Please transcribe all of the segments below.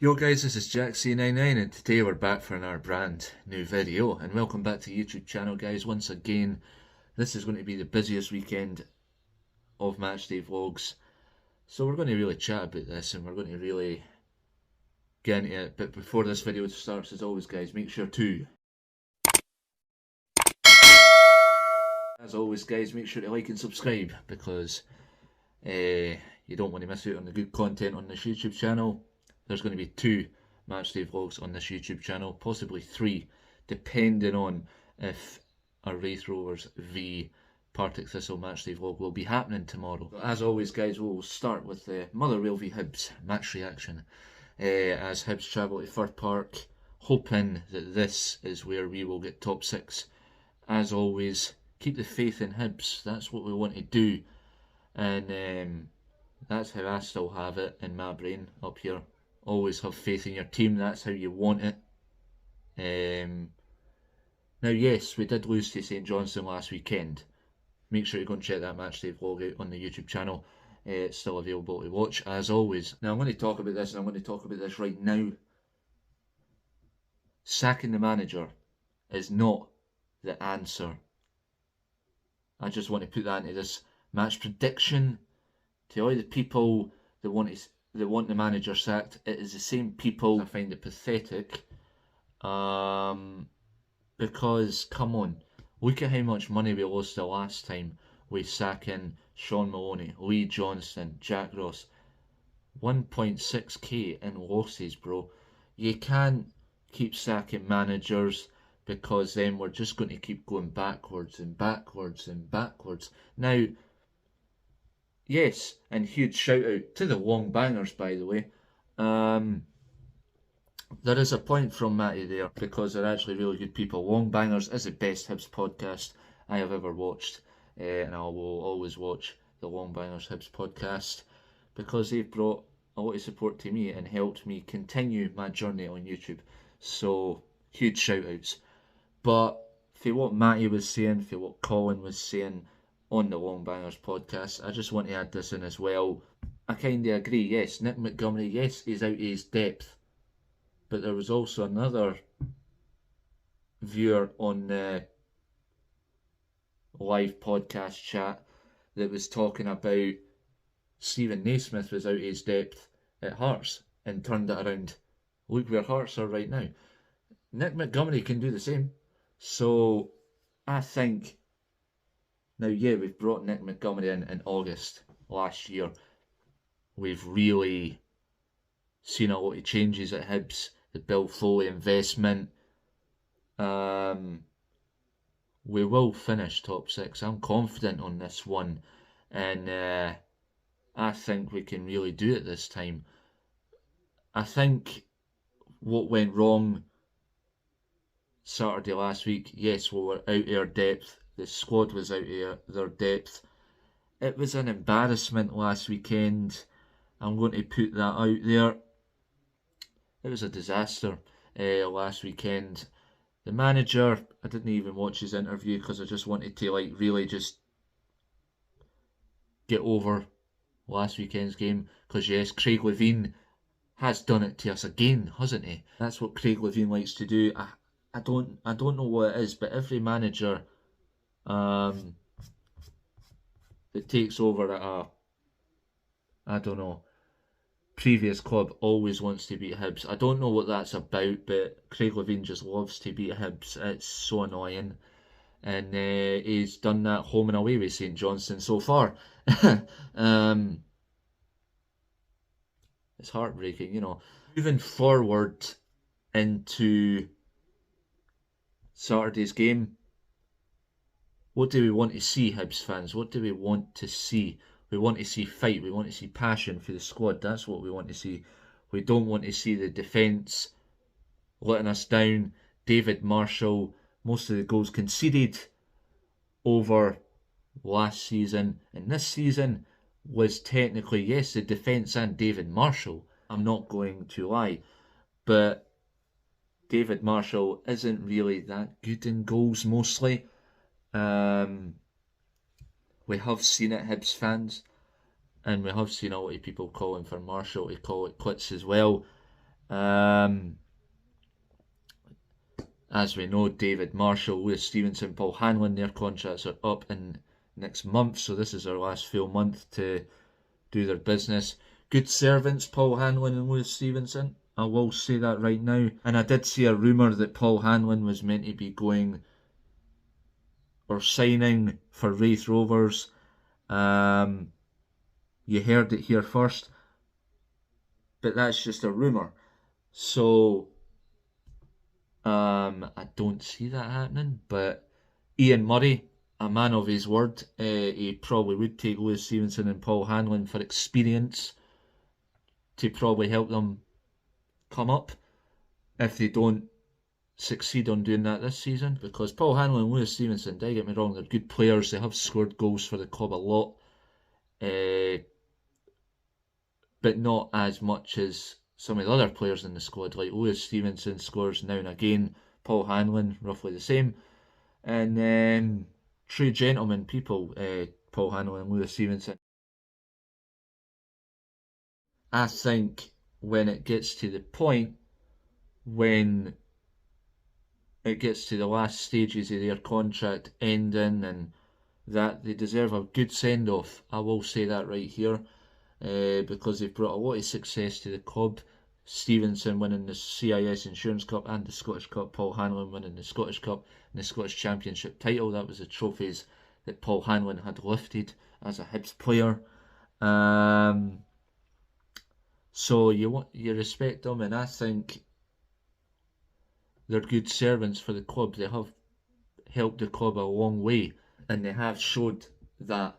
Yo guys, this is JackC99 and today we're back for another brand new video, and welcome back to the YouTube channel guys. Once again, this is going to be the busiest weekend of matchday vlogs, so we're going to really chat about this and we're going to really get into it. But before this video starts, as always guys, make sure to like and subscribe, because you don't want to miss out on the good content on this YouTube channel. There's going to be 2 matchday vlogs on this YouTube channel, possibly 3, depending on if our Wraith Rovers v Partick Thistle matchday vlog will be happening tomorrow. As always guys, we'll start with the Motherwell v Hibs match reaction, as Hibs travel to Fir Park, hoping that this is where we will get top 6. As always, keep the faith in Hibs, that's what we want to do, and that's how I still have it in my brain up here. Always have faith in your team, that's how you want it. Now yes, we did lose to St Johnstone last weekend. Make sure you go and check that matchday vlog out on the YouTube channel. It's still available to watch as always. Now I'm going to talk about this, and I'm going to talk about this right now. Sacking the manager is not the answer. I just want to put that into this match prediction to all the people that want the manager sacked. It is the same people. I find it pathetic, because come on, look at how much money we lost the last time we sacking Sean Maloney, Lee Johnston, Jack Ross. 1.6k in losses, bro. You can't keep sacking managers, because then we're just going to keep going backwards and backwards and backwards. Now, yes, and huge shout out to the Long Bangers, by the way. There is a point from Matty there, because they're actually really good people. Long Bangers is the best Hibs podcast I have ever watched, and I will always watch the Long Bangers Hibs podcast, because they've brought a lot of support to me and helped me continue my journey on YouTube. So, huge shout outs. But for what Matty was saying, for what Colin was saying on the Long Bangers podcast, I just want to add this in as well. I kind of agree, yes, Nick Montgomery, yes, he's out of his depth. But there was also another viewer on the live podcast chat that was talking about Stephen Naismith was out of his depth at Hearts and turned it around. Look where Hearts are right now. Nick Montgomery can do the same. So I think, now yeah, we've brought Nick Montgomery in August last year. We've really seen a lot of changes at Hibs. The Bill Foley investment. We will finish top 6. I'm confident on this one, and I think we can really do it this time. I think what went wrong Saturday last week, yes, we were out of our depth. The squad was out of their depth. It was an embarrassment last weekend. I'm going to put that out there. It was a disaster last weekend. The manager, I didn't even watch his interview because I just wanted to really just get over last weekend's game. Because yes, Craig Levein has done it to us again, hasn't he? That's what Craig Levein likes to do. I don't know what it is, but every manager that takes over at I don't know, previous club always wants to beat Hibs. I don't know what that's about, but Craig Levein just loves to beat Hibs. It's so annoying, and he's done that home and away with St Johnstone so far. It's heartbreaking, you know. Moving forward into Saturday's game, what do we want to see, Hibs fans? What do we want to see? We want to see fight, we want to see passion for the squad. That's what we want to see. We don't want to see the defence letting us down. David Marshall, most of the goals conceded over last season and this season was technically, yes, the defence and David Marshall. I'm not going to lie. But David Marshall isn't really that good in goals mostly. We have seen it, Hibs fans, and we have seen a lot of people calling for Marshall to call it quits as well. As we know, David Marshall, Lewis Stevenson, Paul Hanlon, their contracts are up in next month, so this is our last full month to do their business. Good servants, Paul Hanlon and Lewis Stevenson. I will say that right now. And I did see a rumour that Paul Hanlon was meant to be going or signing for Wraith Rovers. You heard it here first. But that's just a rumour. So I don't see that happening. But Ian Murray, a man of his word, he probably would take Lewis Stevenson and Paul Hanlon for experience to probably help them come up if they don't succeed on doing that this season. Because Paul Hanlon and Lewis Stevenson, don't get me wrong, they're good players. They have scored goals for the club a lot, but not as much as some of the other players in the squad. Like Lewis Stevenson scores now and again, Paul Hanlon roughly the same, and then true gentlemen people, Paul Hanlon and Lewis Stevenson. I think when it gets to the point when it gets to the last stages of their contract ending and that they deserve a good send-off. I will say that right here, because they've brought a lot of success to the club. Stevenson winning the CIS Insurance Cup and the Scottish Cup, Paul Hanlon winning the Scottish Cup and the Scottish Championship title. That was the trophies that Paul Hanlon had lifted as a Hibs player. So you respect them, and I think they're good servants for the club. They have helped the club a long way, and they have showed that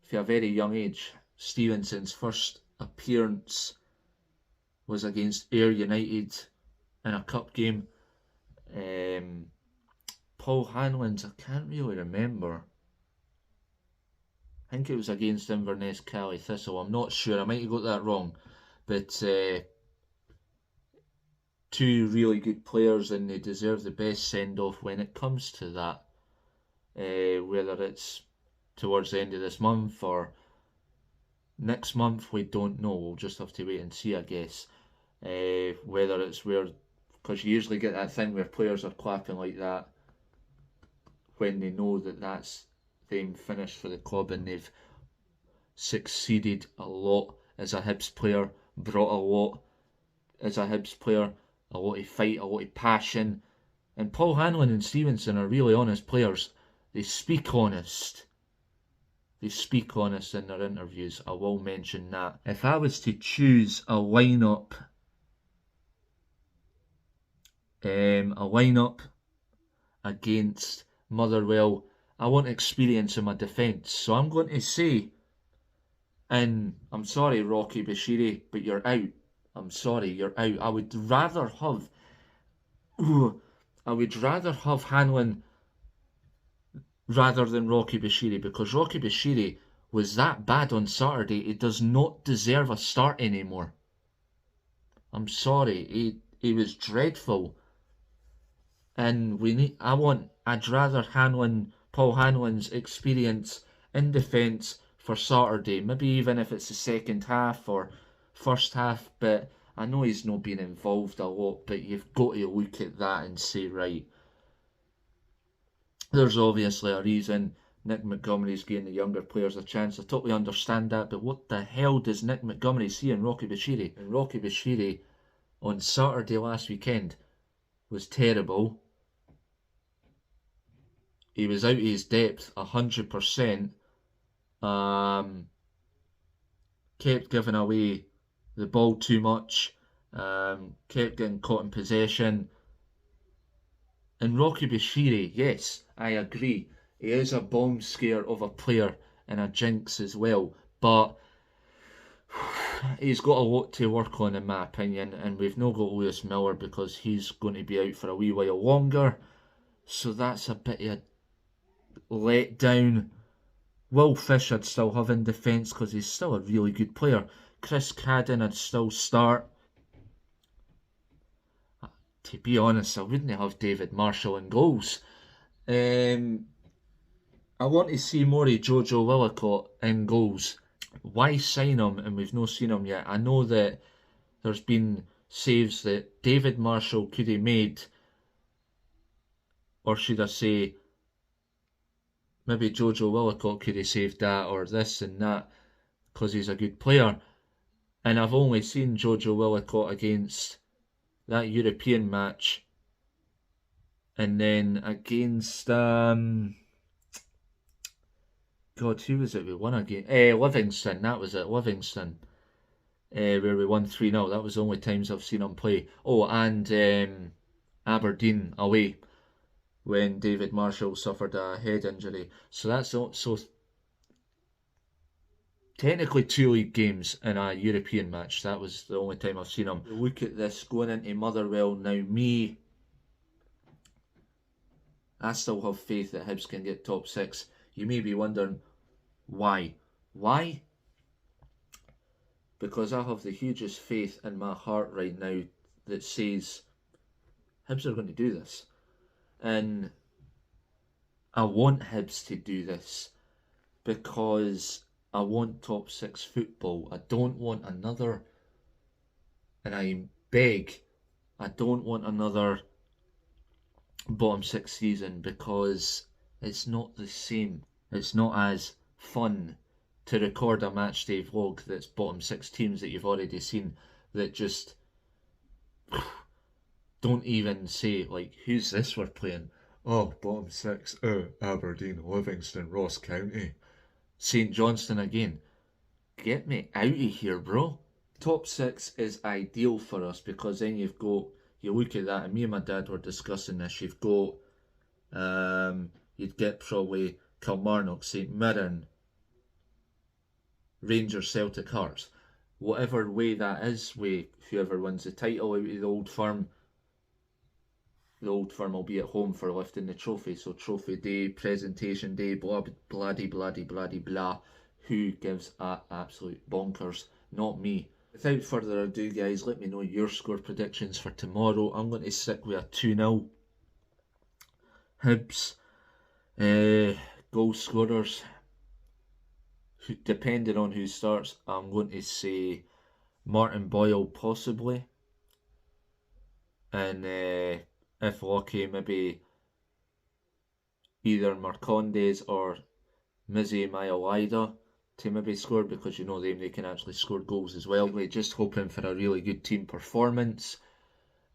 from a very young age. Stevenson's first appearance was against Ayr United in a cup game. Paul Hanlon's, I can't really remember. I think it was against Inverness Cali Thistle. I'm not sure. I might have got that wrong. But two really good players, and they deserve the best send-off when it comes to that. Whether it's towards the end of this month or next month, we don't know. We'll just have to wait and see, I guess. Whether it's because you usually get that thing where players are clapping like that when they know that that's them finished for the club and they've succeeded a lot as a Hibs player, brought a lot as a Hibs player, a lot of fight, a lot of passion. And Paul Hanlon and Stevenson are really honest players. They speak honest. They speak honest in their interviews. I will mention that. If I was to choose a lineup against Motherwell, I want experience in my defence. So I'm going to say, and I'm sorry, Rocky Bashiri, but you're out. I'm sorry, you're out. I would rather have Hanlon rather than Rocky Bashiri, because Rocky Bashiri was that bad on Saturday. He does not deserve a start anymore. I'm sorry, he was dreadful. And I'd rather Paul Hanlon's experience in defence for Saturday, maybe even if it's the second half or first half, but I know he's not been involved a lot, but you've got to look at that and say, right, there's obviously a reason Nick Montgomery's giving the younger players a chance. I totally understand that, but what the hell does Nick Montgomery see in Rocky Bashiri? And Rocky Bashiri on Saturday last weekend was terrible. He was out of his depth 100%. Kept giving away the ball too much. Kept getting caught in possession. And Rocky Bashiri, yes, I agree. He is a bomb scare of a player and a jinx as well. But he's got a lot to work on, in my opinion. And we've not got Lewis Miller because he's going to be out for a wee while longer. So that's a bit of a letdown. Will Fish I'd still have in defence because he's still a really good player. Chris Cadden I'd still start. To be honest, I wouldn't have David Marshall in goals. I want to see more of Jojo Willicott in goals. Why sign him and we've not seen him yet? I know that there's been saves that David Marshall could have made, or should I say, maybe Jojo Willicott could have saved that, or this and that, because he's a good player. And I've only seen Jojo Willicott against that European match, and then against God, who was it we won against? Livingston, that was it, Livingston, where we won 3-0. That was the only times I've seen him play. Oh, and Aberdeen away, when David Marshall suffered a head injury. So that's so technically 2 league games in a European match. That was the only time I've seen him. Look at this, going into Motherwell now. I still have faith that Hibs can get top 6. You may be wondering why. Why? Because I have the hugest faith in my heart right now that says Hibs are going to do this. And I want Hibs to do this because I want top 6 football. I don't want another, and I beg, I don't want another bottom 6 season, because it's not the same. It's not as fun to record a matchday vlog that's bottom 6 teams that you've already seen, that just don't even say, like, who's this we're playing? Oh, bottom 6, Aberdeen, Livingston, Ross County, St Johnstone again. Get me out of here, bro. Top 6 is ideal for us, because then you look at that, and me and my dad were discussing this, you've got, you'd get probably Kilmarnock, St Mirren, Rangers, Celtic, Hearts. Whatever way that is, with whoever wins the title out of the Old Firm will be at home for lifting the trophy. So trophy day, presentation day, blah, blah. Who gives a absolute bonkers? Not me. Without further ado, guys, let me know your score predictions for tomorrow. I'm going to stick with a 2-0. Hibs. Goal scorers, depending on who starts, I'm going to say Martin Boyle possibly, and if lucky, maybe either Marcondes or Mizzy Mailida to maybe score, because you know they can actually score goals as well. We're just hoping for a really good team performance,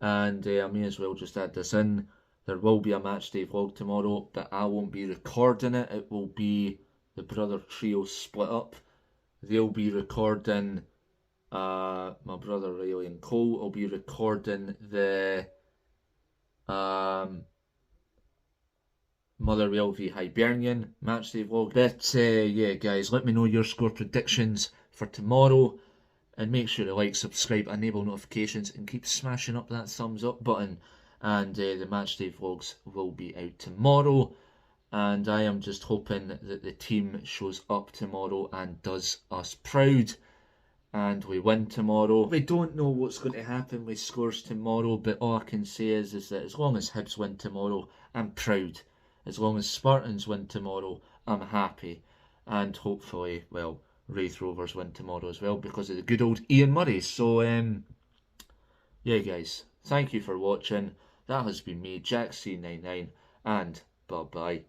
and I may as well just add this in. There will be a matchday vlog tomorrow, but I won't be recording it. It will be the brother trio split up. They'll be recording my brother Riley and Cole will be recording the Motherwell v Hibernian matchday vlog. But yeah, guys, let me know your score predictions for tomorrow, and make sure to like, subscribe, enable notifications, and keep smashing up that thumbs up button. And the matchday vlogs will be out tomorrow, and I am just hoping that the team shows up tomorrow and does us proud, and we win tomorrow. We don't know what's going to happen with scores tomorrow, but all I can say is that as long as Hibs win tomorrow, I'm proud. As long as Spartans win tomorrow, I'm happy. And hopefully, well, Wraith Rovers win tomorrow as well, because of the good old Ian Murray. So yeah, guys, thank you for watching. That has been me, Jack C99, and bye-bye.